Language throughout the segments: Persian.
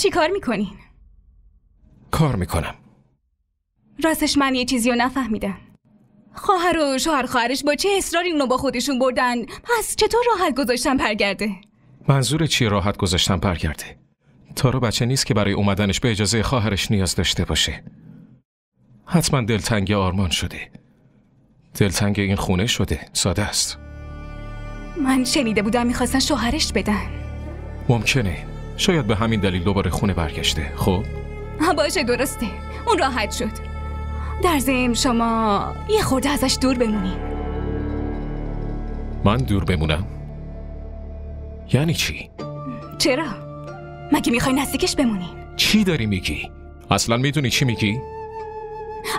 چی کار میکنین؟ کار میکنم. راستش من یه چیزی رو نفهمیدم. خواهر و شوهر خواهرش با چه اصراری اونو با خودشون بردن؟ پس چطور راحت گذاشتن برگرده؟ منظور چی راحت گذاشتن برگرده؟ تارا بچه نیست که برای اومدنش به اجازه خواهرش نیاز داشته باشه. حتما دلتنگ آرمان شده. دلتنگ این خونه شده. ساده است. من شنیده بودم میخواستن شوهرش بدن. ممکنه. شاید به همین دلیل دوباره خونه برگشته. خب؟ باشه درسته. اون راحت شد. در ضمن شما یه خورده ازش دور بمونین. من دور بمونم؟ یعنی چی؟ چرا؟ مگه میخوای نزدیکش بمونین؟ چی داری میگی؟ اصلا میدونی چی میگی؟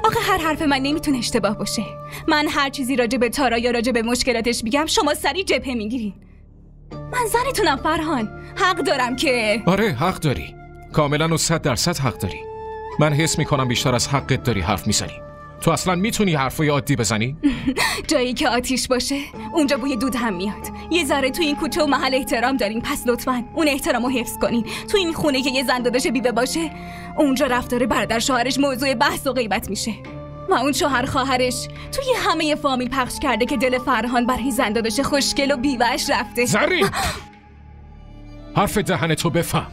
آخه هر حرف من نمیتونه اشتباه باشه. من هر چیزی راجع به تارا یا راجع به مشکلاتش میگم شما سریع جبهه میگیرین. من زنتونم فرهان. حق دارم که... آره حق داری. کاملا و 100% حق داری. من حس میکنم بیشتر از حقت داری حرف میزنی. تو اصلا میتونی حرفای عادی بزنی؟ جایی که آتیش باشه اونجا بوی دود هم میاد. یه ذره تو این کوچه و محل احترام دارین، پس لطفاً اون احترامو حفظ کنین. تو این خونه که یه زن داداش بیوه باشه اونجا رفتار برادر شوهرش موضوع بحث و غیبت میشه و اون شوهر خواهرش توی همه فامیل پخش کرده که دل فرهان برای زن داداش خوشگل و بیوهش رفته. زرین حرف دهن تو بفهم.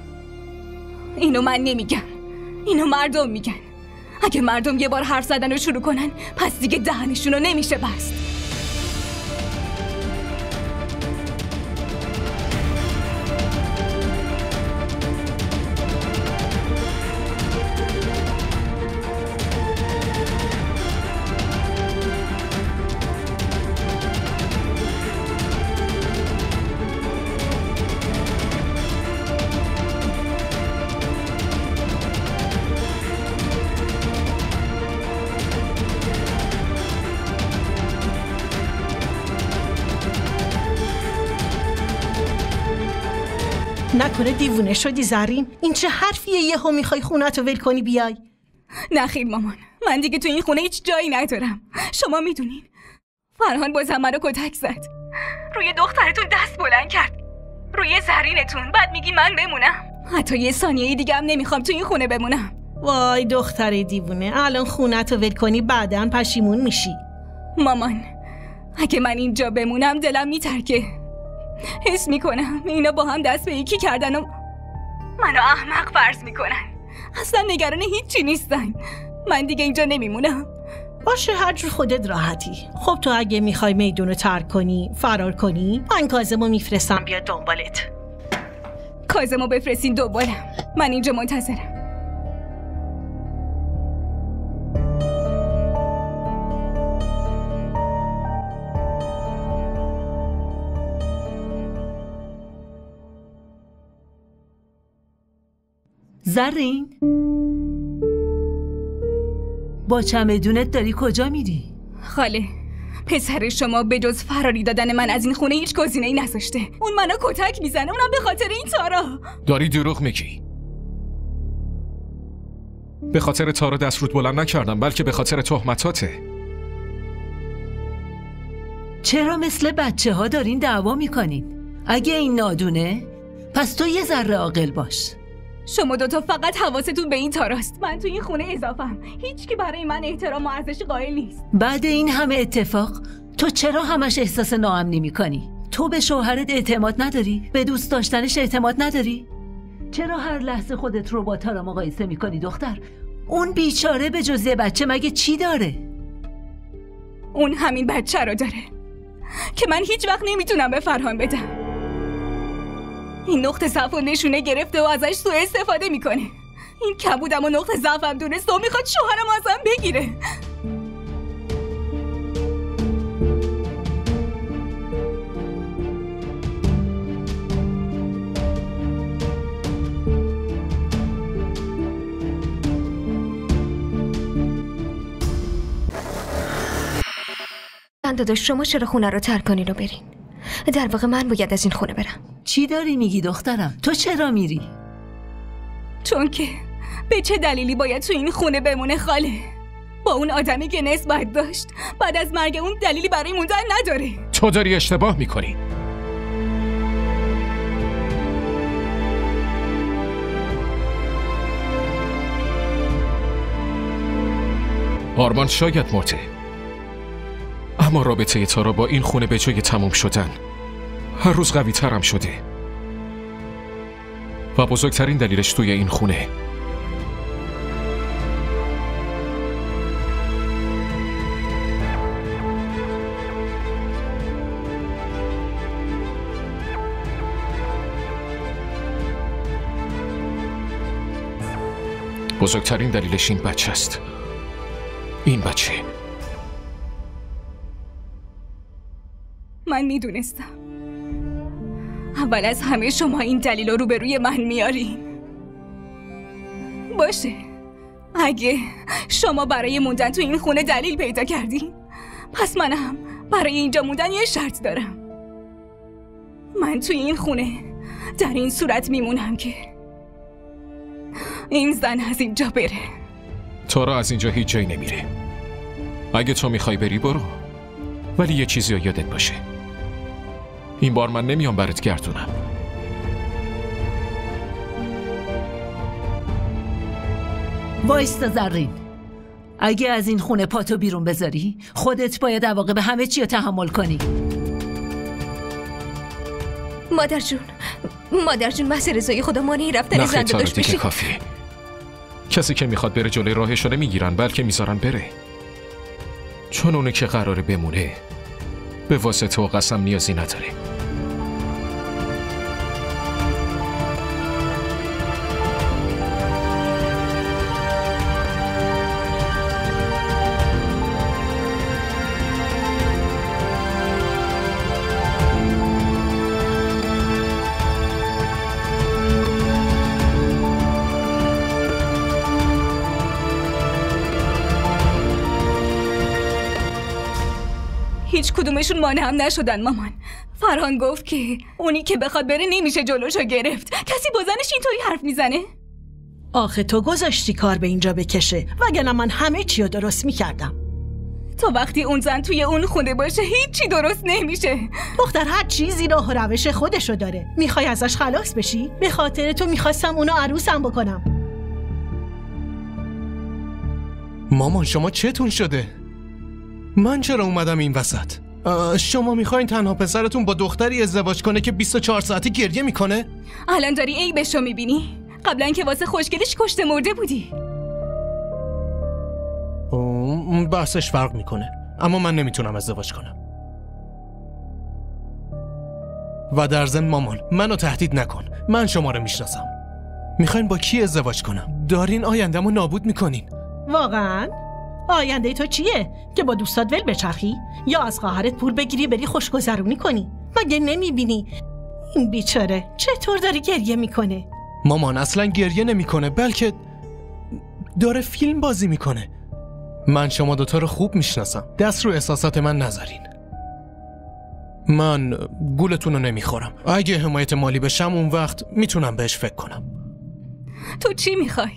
اینو من نمیگم، اینو مردم میگن. اگه مردم یه بار حرف زدن رو شروع کنن پس دیگه دهنشون رو نمیشه بست. نکنه دیوونه شدی زرین؟ این چه حرفیه یهو میخوای خونه‌تو ول کنی بیای؟ نه خیر مامان، من دیگه تو این خونه هیچ جایی ندارم. شما میدونین فرهان بازم منو کتک زد، روی دخترتون دست بلند کرد، روی زرینتون. بعد میگی من بمونم؟ حتی یه ثانیه دیگه هم نمیخوام تو این خونه بمونم. وای دختر دیوونه، الان خونه‌تو ول کنی بعداً پشیمون میشی. مامان اگه من اینجا بمونم دلم میترکه. حس میکنم اینا با هم دست به یکی کردن و منو احمق فرض میکنن. اصلا نگران هیچی نیستن. من دیگه اینجا نمیمونم. باشه هر جور خودت راحتی. خب تو اگه میخوای میدونو ترک کنی، فرار کنی، من کاظمو میفرستم بیاد دنبالت. کاظمو بفرستین دنبالم. من اینجا منتظرم. زرین با چمدونت داری کجا میری؟ خاله پسر شما به جز فراری دادن من از این خونه هیچ گزینه‌ای نذاشته. اون منو کتک میزنه، اونم به خاطر این تارا. داری دروغ میگی. به خاطر تارا دست رود بلند نکردم، بلکه به خاطر تهمتاته. چرا مثل بچه ها دارین دعوا میکنین؟ اگه این نادونه پس تو یه ذره عاقل باش. شما دوتا فقط حواستون به این تاراست. من تو این خونه اضافم. هیچ کی برای من احترام و ارزش قائل نیست. بعد این همه اتفاق تو چرا همش احساس ناامنی میکنی؟ تو به شوهرت اعتماد نداری؟ به دوست داشتنش اعتماد نداری؟ چرا هر لحظه خودت رو با تارا مقایسه میکنی دختر؟ اون بیچاره به جز یه بچه مگه چی داره؟ اون همین بچه رو داره که من هیچ وقت نمیتونم به فرهان بدم. این نقطه ضعف و نشونه گرفته و ازش سوء استفاده میکنه. این کبودم و نقطه ضعفم دونسته و میخواد شوهرم ازم بگیره. داداش شما چرا خونه رو ترک کنین و برین؟ در واقع من باید از این خونه برم. چی داری میگی دخترم؟ تو چرا میری؟ چون که به چه دلیلی باید تو این خونه بمونه خاله؟ با اون آدمی که نسبت داشت بعد از مرگ اون دلیلی برای موندن نداره. تو داری اشتباه میکنی. آرمان شاید مرده، اما رابطه تارا با این خونه به جای تموم شدن هر روز قوی ترم شده و بزرگترین دلیلش توی این خونه. بزرگترین دلیلش این بچه است. این بچه. من میدونستم. اول از همه شما این دلیل رو به روی من میارین. باشه، اگه شما برای موندن تو این خونه دلیل پیدا کردین، پس من هم برای اینجا موندن یه شرط دارم. من توی این خونه در این صورت میمونم که این زن از اینجا بره. تارا از اینجا هیچ جایی نمیره. اگه تو میخوای بری برو، ولی یه چیزی رو یادت باشه، این بار من نمیام برات گردونم. وایستا زرین، اگه از این خونه پاتو بیرون بذاری خودت باید عواقب همه چی رو تحمل کنی. مادر جون محض رضای خدا مانعی رفتن زنده داشت بشی. کافیه. کسی که میخواد بره جلوی راهش رو نمیگیرن، بلکه میذارن بره، چون اونه که قراره بمونه به واسطه و قسم نیازی نداره. هیچ کدومشون مانع هم نشدن مامان. فرهان گفت که اونی که بخواد بره نمیشه جلوشو گرفت. کسی با زنش اینطوری حرف میزنه؟ آخه تو گذاشتی کار به اینجا بکشه، وگرنه من همه چی رو درست میکردم. تو وقتی اون زن توی اون خونه باشه هیچی درست نمیشه. دختر هر چیزی راه و روش خودشو داره. میخوای ازش خلاص بشی؟ به خاطر تو میخواستم اونو عروسم بکنم. مامان شما چتون شده؟ من چرا اومدم این وسط؟ شما میخواین تنها پسرتون با دختری ازدواج کنه که 24 ساعتی گریه میکنه؟ الان داری عیبشو میبینی؟ قبلا که واسه خوشگلش کشته مرده بودی. بحثش فرق میکنه، اما من نمیتونم ازدواج کنم. و در ضمن مامان منو تهدید نکن، من شما رو میشناسم. میخواین با کی ازدواج کنم؟ دارین آینده‌مو نابود میکنین. واقعا؟ آینده تو چیه؟ که با دوستات ول بچرخی؟ یا از خواهرت پول بگیری بری خوشگذرونی کنی؟ مگه نمیبینی این بیچاره چطور داره گریه میکنه؟ مامان اصلا گریه نمیکنه، بلکه داره فیلم بازی میکنه. من شما دوتا رو خوب میشناسم، دست رو احساسات من نذارین. من گولتون رو نمیخورم. اگه حمایت مالی بشم اون وقت میتونم بهش فکر کنم. تو چی میخوای؟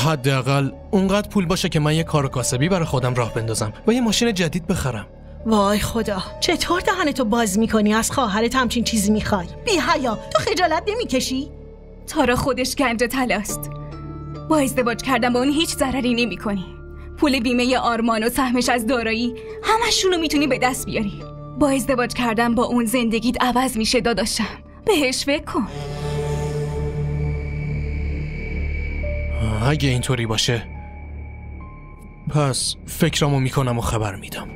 حداقل اونقدر پول باشه که من یه کار کاسبی برای خودم راه بندازم و یه ماشین جدید بخرم. وای خدا، چطور دهنتو باز میکنی؟ از خواهرت همچین چیزی میخوای؟ بی حیا، تو خجالت نمیکشی؟ تارا خودش گنج طلاست. با ازدواج کردن با اون هیچ ضرری نمیکنی. پول بیمه آرمان و سهمش از دارایی همشونو میتونی به دست بیاری. با ازدواج کردن با اون زندگیت عوض میشه داداشم. بهش فکر کن. اگه اینطوری باشه پس فکرامو میکنم و خبر میدم.